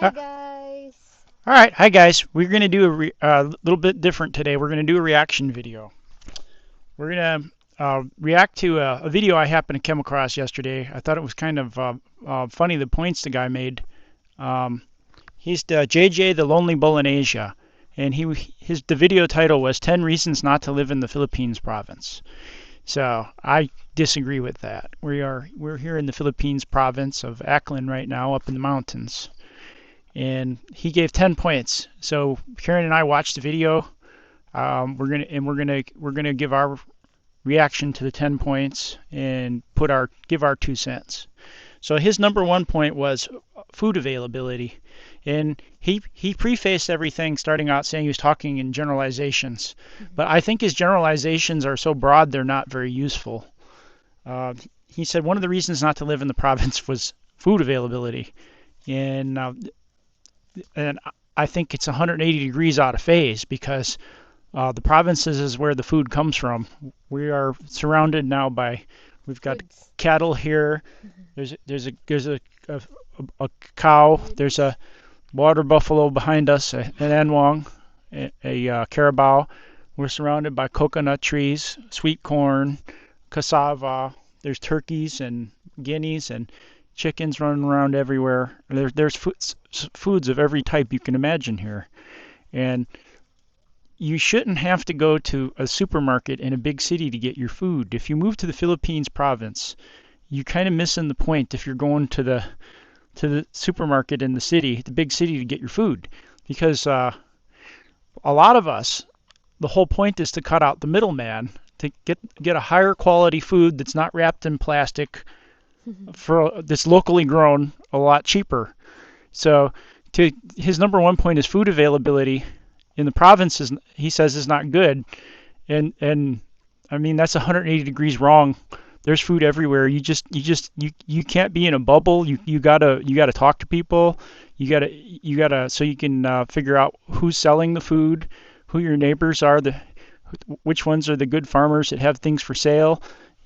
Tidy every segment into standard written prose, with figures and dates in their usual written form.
Hi guys. All right, hi guys. We're going to do a little bit different today. We're going to do a reaction video. We're going to react to a video I happened to come across yesterday. I thought it was kind of funny the points the guy made. Um, he's the JJ the Lonely Bull in Asia, and the video title was 10 Reasons Not to Live in the Philippines Province. So I disagree with that. We're here in the Philippines province of Aklan right now, up in the mountains, and he gave 10 points. So Karen and I watched the video. We're gonna give our reaction to the 10 points and give our 2 cents. So his number one point was food availability, and he prefaced everything starting out saying he was talking in generalizations, but I think his generalizations are so broad they're not very useful. He said one of the reasons not to live in the province was food availability, and and I think it's 180 degrees out of phase because the provinces is where the food comes from. We are surrounded now by, we've got Foods. cattle here. There's a cow. There's a water buffalo behind us, an anwang, a carabao. We're surrounded by coconut trees, sweet corn, cassava. There's turkeys and guineas and chickens running around everywhere. There's foods of every type you can imagine here. And you shouldn't have to go to a supermarket in a big city to get your food. If you move to the Philippines province, you kind of missing the point if you're going to the supermarket in the city, the big city, to get your food, because a lot of us, the whole point is to cut out the middleman to get a higher quality food that's not wrapped in plastic that's locally grown a lot cheaper. So to his number one point is food availability in the provinces. He says is not good, and I mean that's 180 degrees wrong. There's food everywhere. You can't be in a bubble. You gotta talk to people. You gotta so you can figure out who's selling the food, who your neighbors are, which ones are the good farmers that have things for sale,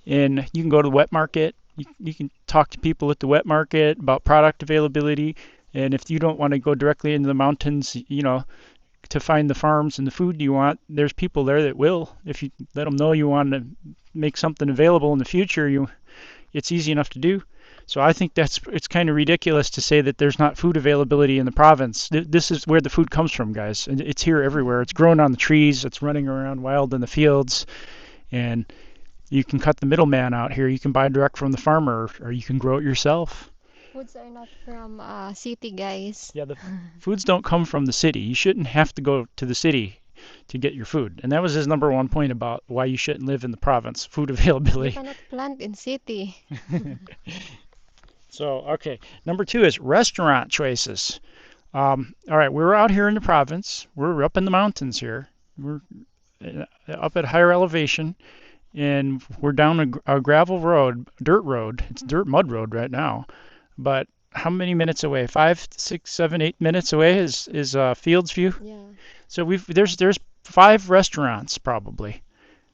and you can go to the wet market. You can talk to people at the wet market about product availability. And if you don't want to go directly into the mountains, to find the farms and the food you want, there's people there that will. If you let them know you want to make something available in the future, it's easy enough to do. So I think it's kind of ridiculous to say that there's not food availability in the province. This is where the food comes from, guys. It's here everywhere. It's grown on the trees. It's running around wild in the fields, and you can cut the middleman out here. You can buy direct from the farmer, or you can grow it yourself. Foods are not from city, guys. Yeah, the foods don't come from the city. You shouldn't have to go to the city to get your food. And that was his number one point about why you shouldn't live in the province, food You availability. cannot plant in city. So, okay. Number two is restaurant choices. All right, we're out here in the province. We're up in the mountains here. We're up at higher elevation, and we're down a gravel road, dirt road. It's dirt mud road right now. But how many minutes away? 5, 6, 7, 8 minutes away is Fields View. Yeah, So there's 5 restaurants probably,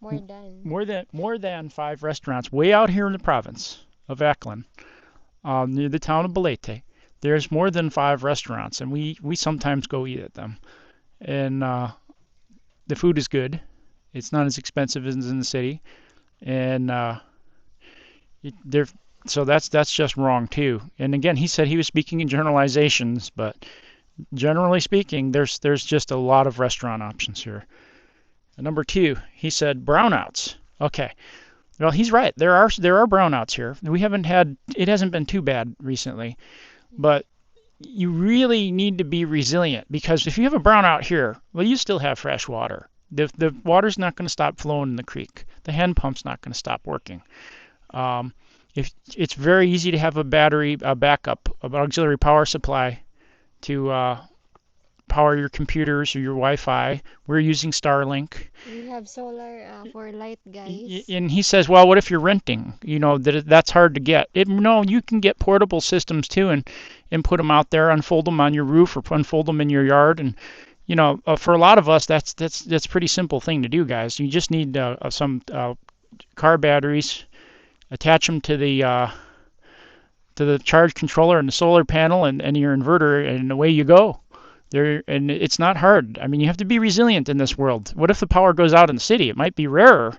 more than. more than 5 restaurants way out here in the province of Aklan, near the town of Balete. There's more than 5 restaurants, and we sometimes go eat at them. And the food is good. It's not as expensive as in the city, and they're so that's just wrong too. And again, he said he was speaking in generalizations, but generally speaking, there's just a lot of restaurant options here. And number two, he said brownouts. Okay, well he's right. There are brownouts here. We haven't had it hasn't been too bad recently, but you really need to be resilient because if you have a brownout here, well you still have fresh water. The water's not going to stop flowing in the creek. The hand pump's not going to stop working. Um, if it's very easy to have a backup, an auxiliary power supply to power your computers or your Wi-Fi. We're using Starlink. We have solar for light, guys. And he says, well, what if you're renting? That's hard to get. No, you can get portable systems too, and put them out there, unfold them on your roof, or unfold them in your yard. And for a lot of us, that's a pretty simple thing to do, guys. You just need some car batteries, attach them to to the charge controller and the solar panel and your inverter, and away you go. There, and it's not hard. I mean, you have to be resilient in this world. What if the power goes out in the city? It might be rarer,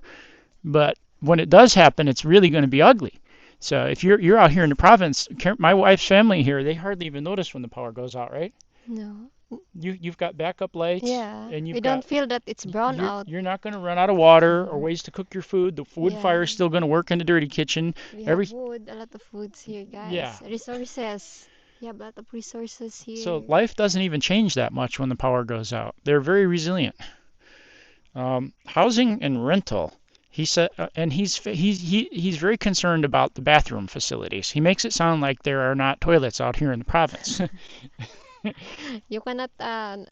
but when it does happen, it's really going to be ugly. So if you're out here in the province, my wife's family here, they hardly even notice when the power goes out, right? No. You've got backup lights, Yeah. and We you've don't got feel that it's brown out. you're not going to run out of water or Mm. ways to cook your food. The wood Yeah. fire is still going to work in the dirty kitchen. We Every have wood, a lot of foods here, Yeah. guys. Resources. We have a lot of resources So here. life doesn't even change that much when the power goes out. They're very resilient. Housing and rental. He said, and he's very concerned about the bathroom facilities. He makes it sound like there are not toilets out here in the province. You cannot,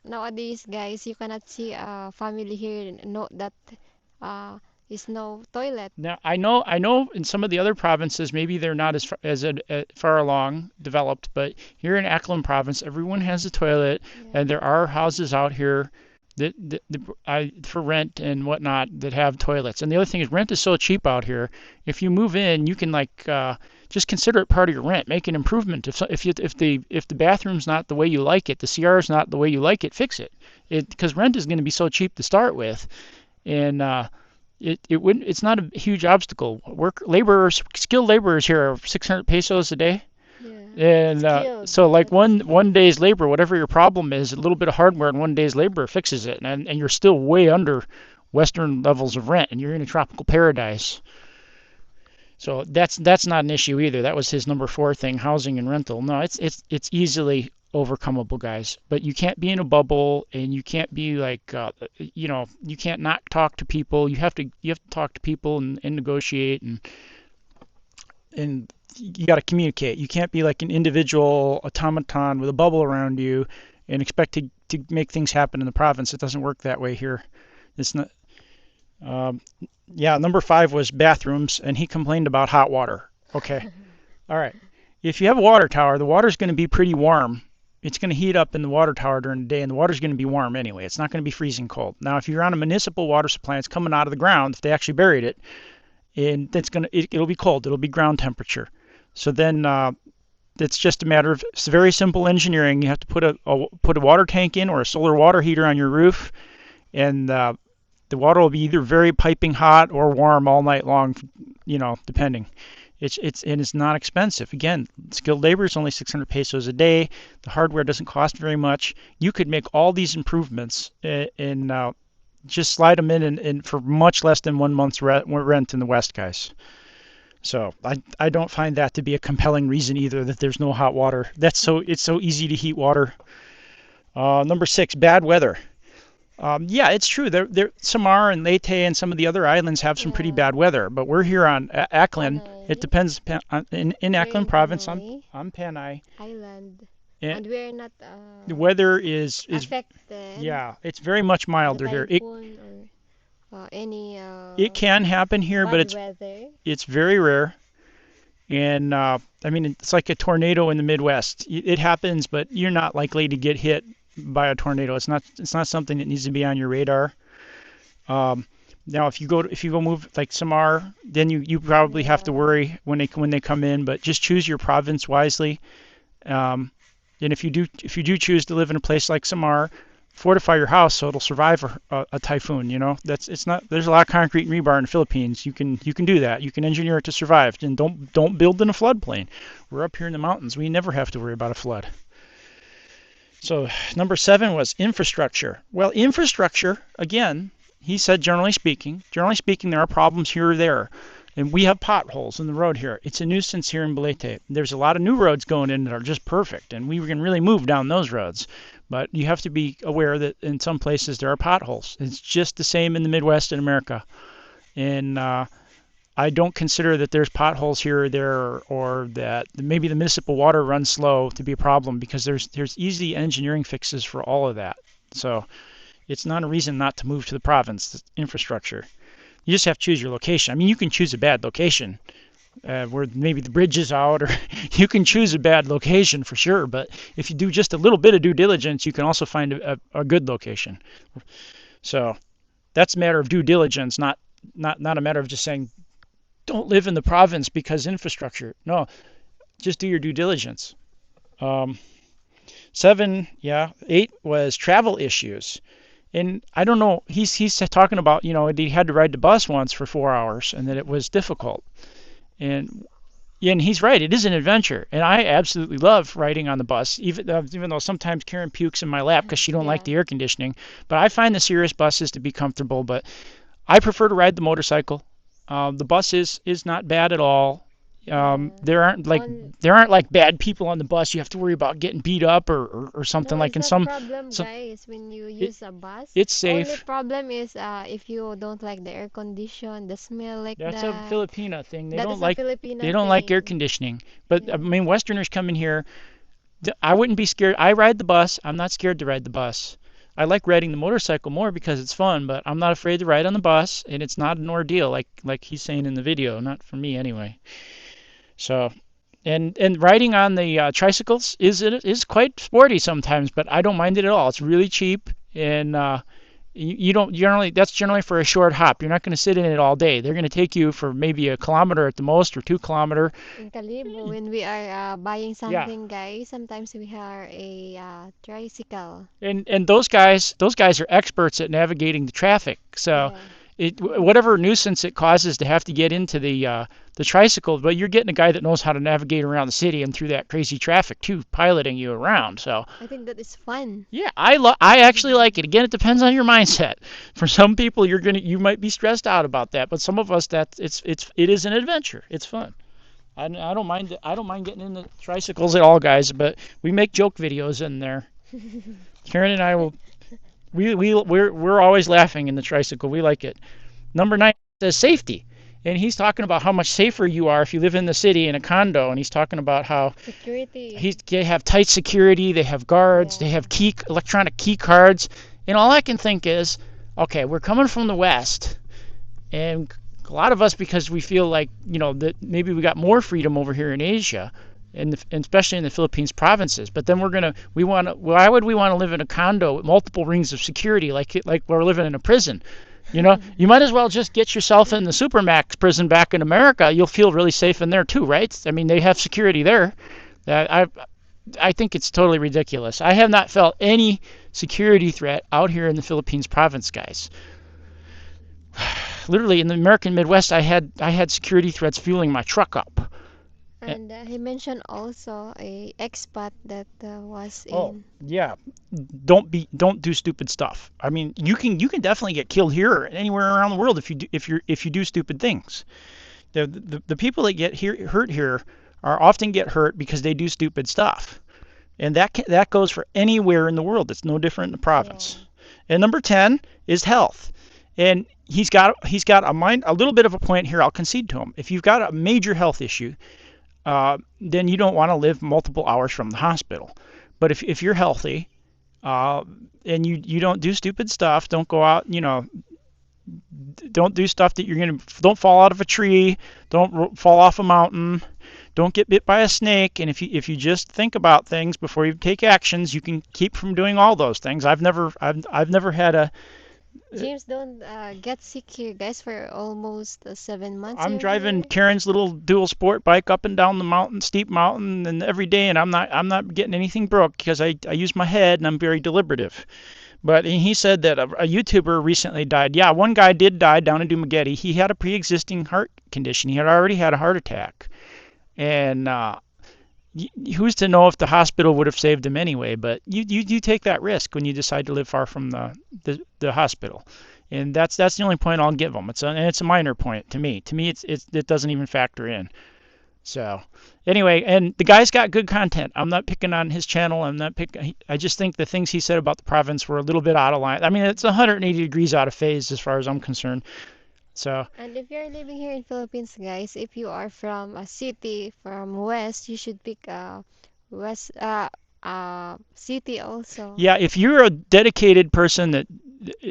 nowadays, guys, you cannot see a family here no that is no toilet. Now I know in some of the other provinces maybe they're not far along developed, but here in Aklan province everyone has a toilet, Yeah. and there are houses out here for rent and whatnot that have toilets. And the other thing is rent is so cheap out here. If you move in, you can just consider it part of your rent. Make an improvement. If the bathroom's not the way you like it, the CR is not the way you like it, fix it. Because rent is going to be so cheap to start with, and it's not a huge obstacle. Skilled laborers here are 600 pesos a day. Yeah. And Skilled. so like That's one day's labor, whatever your problem is, a little bit of hardware and one day's labor fixes it, and you're still way under Western levels of rent, and you're in a tropical paradise. So that's not an issue either. That was his number 4 thing, housing and rental. No, it's easily overcomable, guys. But you can't be in a bubble, and you can't be like you can't not talk to people. You have to talk to people and negotiate and you got to communicate. You can't be like an individual automaton with a bubble around you and expect to make things happen in the province. It doesn't work that way here. It's not. Um, yeah, number 5 was bathrooms, and he complained about hot water. Okay, all right. If you have a water tower, the water's going to be pretty warm. It's going to heat up in the water tower during the day, and the water's going to be warm anyway. It's not going to be freezing cold. Now, if you're on a municipal water supply, it's coming out of the ground. If they actually buried it, and it'll be cold. It'll be ground temperature. So then it's just a matter of it's very simple engineering. You have to put a water tank in or a solar water heater on your roof, and the water will be either very piping hot or warm all night long, depending. It's not expensive. Again, skilled labor is only 600 pesos a day. The hardware doesn't cost very much. You could make all these improvements and just slide them in and for much less than 1 month's rent in the West, guys. So I don't find that to be a compelling reason either that there's no hot water. It's so easy to heat water. Number 6, bad weather. Yeah, it's true. Samar and Leyte and some of the other islands have some pretty Yeah. bad weather, but we're here on Aklan. It Panay. depends in We're Aklan in province. Panay I'm Panay. Island, And and we're not the weather is affected yeah, it's very much the milder here. typhoon or any It can happen here, but bad weather. it's very rare. And I mean, it's like a tornado in the Midwest. It happens, but you're not likely to get hit by a tornado. It's not something that needs to be on your radar. Now, if you go move like Samar, then you probably have to Yeah. worry when they come in. But just choose your province wisely. And if you do choose to live in a place like Samar, fortify your house so it'll survive a typhoon. It's not. There's a lot of concrete and rebar in the Philippines. You can do that. You can engineer it to survive. And don't build in a floodplain. We're up here in the mountains. We never have to worry about a flood. So number 7 was infrastructure. Well, infrastructure, again, he said generally speaking, there are problems here or there. And we have potholes in the road here. It's a nuisance here in Balete. There's a lot of new roads going in that are just perfect, and we can really move down those roads. But you have to be aware that in some places there are potholes. It's just the same in the Midwest in America. And I don't consider that there's potholes here or there, or that maybe the municipal water runs slow to be a problem, because there's easy engineering fixes for all of that. So it's not a reason not to move to the province. The infrastructure. You just have to choose your location. I mean, you can choose a bad location where maybe the bridge is out, or you can choose a bad location for sure. But if you do just a little bit of due diligence, you can also find a good location. So that's a matter of due diligence, not a matter of just saying don't live in the province because infrastructure. No, just do your due diligence. Um, 7, yeah, 8 was travel issues. And I don't know, he's talking about, he had to ride the bus once for 4 hours and that it was difficult. And yeah, and he's right. It is an adventure, and I absolutely love riding on the bus. Even though sometimes Karen pukes in my lap because she don't like Yeah. the air conditioning. But I find the Cirrus buses to be comfortable. But I prefer to ride the motorcycle. The bus is not bad at all. Yeah. There aren't like On bad people on the bus. You have to worry about getting beat up or something No, like it's in not some problem, some. guys, when you It, use a bus. it's Only safe. problem is if you don't like the air condition, the smell like That's a that. Filipino thing. That is a They Filipino don't like air thing. conditioning. But I Yeah. mean, Westerners come in here. I wouldn't be scared. I ride the bus. I'm not scared to ride the bus. I like riding the motorcycle more because it's fun, but I'm not afraid to ride on the bus, and it's not an ordeal like he's saying in the video. Not for me anyway. So, and riding on the tricycles is quite sporty sometimes, but I don't mind it at all. It's really cheap, and you don't generally that's generally for a short hop. You're not going to sit in it all day. They're going to take you for maybe a kilometer at the most or 2 kilometer. In Kalibo, when we are buying Yeah, something, guys, sometimes we hire a tricycle. and those guys are experts at navigating the traffic. So Yeah. whatever nuisance it causes to have to get into the tricycle, but you're getting a guy that knows how to navigate around the city and through that crazy traffic too, piloting you around. So I think that is fun. yeah, I actually like it. Again, it depends on your mindset. For some people, you might be stressed out about that, but some of us it is an adventure. It's fun. I don't mind getting into tricycles at all, guys. But we make joke videos in there. Karen and I will we're always laughing in the tricycle. We like it. Number 9 says safety, and he's talking about how much safer you are if you live in the city in a condo, and he's talking about how Security. they have tight security, they have guards, they Yeah. have electronic key cards, and all I can think is, okay, we're coming from the West, and a lot of us because we feel like that maybe we got more freedom over here in Asia, and especially in the Philippines provinces. But then why would we want to live in a condo with multiple rings of security like we're living in a prison? You might as well just get yourself in the Supermax prison back in America. You'll feel really safe in there too, right? I mean, they have security there. I think it's totally ridiculous. I have not felt any security threat out here in the Philippines province, guys. Literally in the American Midwest, I had security threats fueling my truck up. And he mentioned also a expat that was Oh, in. yeah. Don't do stupid stuff. I mean, you can definitely get killed here or anywhere around the world if you do stupid things. The people that hurt here are often get hurt because they do stupid stuff. And that goes for anywhere in the world. It's no different in the Yeah. province. And number 10 is health. And he's got a little bit of a point here. I'll concede to him. If you've got a major health issue, then you don't want to live multiple hours from the hospital. But if you're healthy, and you don't do stupid stuff, don't go out, don't do stuff that don't fall out of a tree, don't fall off a mountain, don't get bit by a snake, and if you just think about things before you take actions, you can keep from doing all those things. I've never had a. James don't get sick here, guys, for almost 7 months I'm you're driving here. Karen's little dual sport bike up and down the mountain, steep mountain, and every day, and I'm not getting anything broke because I use my head and I'm very deliberative. But he said that a YouTuber recently died. Yeah, one guy did die down in Dumaguete. He had a pre-existing heart condition. He had already had a heart attack, and who's to know if the hospital would have saved him anyway? But you take that risk when you decide to live far from the hospital, and that's the only point I'll give him. It's a minor point to me. To me, it doesn't even factor in. So anyway, and the guy's got good content. I'm not picking on his channel. I just think the things he said about the province were a little bit out of line. I mean, it's 180 degrees out of phase as far as I'm concerned. So And if you're living here in Philippines, guys, if you are from a city from west, you should pick west city also. yeah, if you're a dedicated person,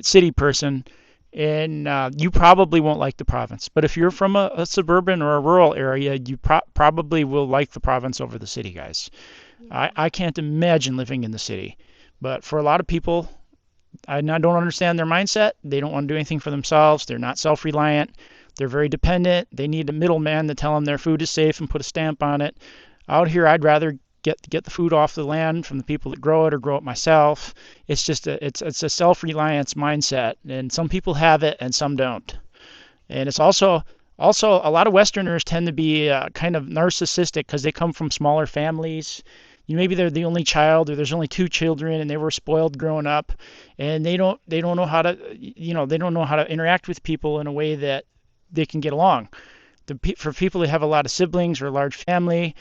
city person, and you probably won't like the province. But if you're from a suburban or a rural area, you probably will like the province over the city, guys. Yeah. I can't imagine living in the city. But for a lot of people, I don't understand their mindset. They don't want to do anything for themselves. They're not self-reliant. They're very dependent. They need a middleman to tell them their food is safe and put a stamp on it. Out here, I'd rather get the food off the land from the people that grow it or grow it myself. It's just it's a self-reliance mindset, and some people have it and some don't. And it's also a lot of Westerners tend to be kind of narcissistic because they come from smaller families. Maybe they're the only child, or there's only two children, and they were spoiled growing up, and they don't know how to they don't know how to interact with people in a way that they can get along. For people that have a lot of siblings or a large family,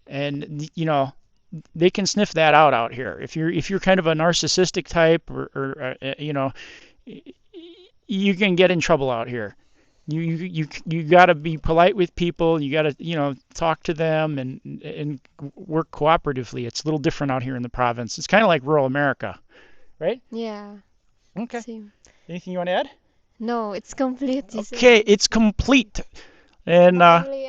and they can sniff that out here. If you're kind of a narcissistic type, or you can get in trouble out here. You got to be polite with people. You got to talk to them and work cooperatively. It's a little different out here in the province. It's kind of like rural America, right? Yeah. Okay. Same. Anything you want to add? No, it's complete. Okay, it's complete. And But only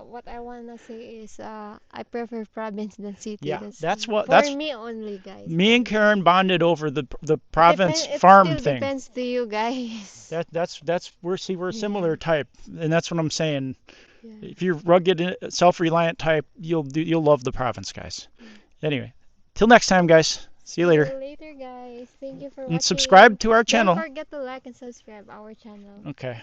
what I wanna say is I prefer province than city. yeah, That's that's what for that's me only, guys. me and Karen bonded over the It province depends. It farm still thing. depends to you guys. That's we're a Yeah. similar type, and that's what I'm saying. Yeah. If you're rugged, self-reliant type, you'll love the province, guys. Yeah. Anyway, till next time, guys. See you See you later. later, guys. Thank you for And watching. subscribe to our Don't channel. forget to like and subscribe our channel. Okay.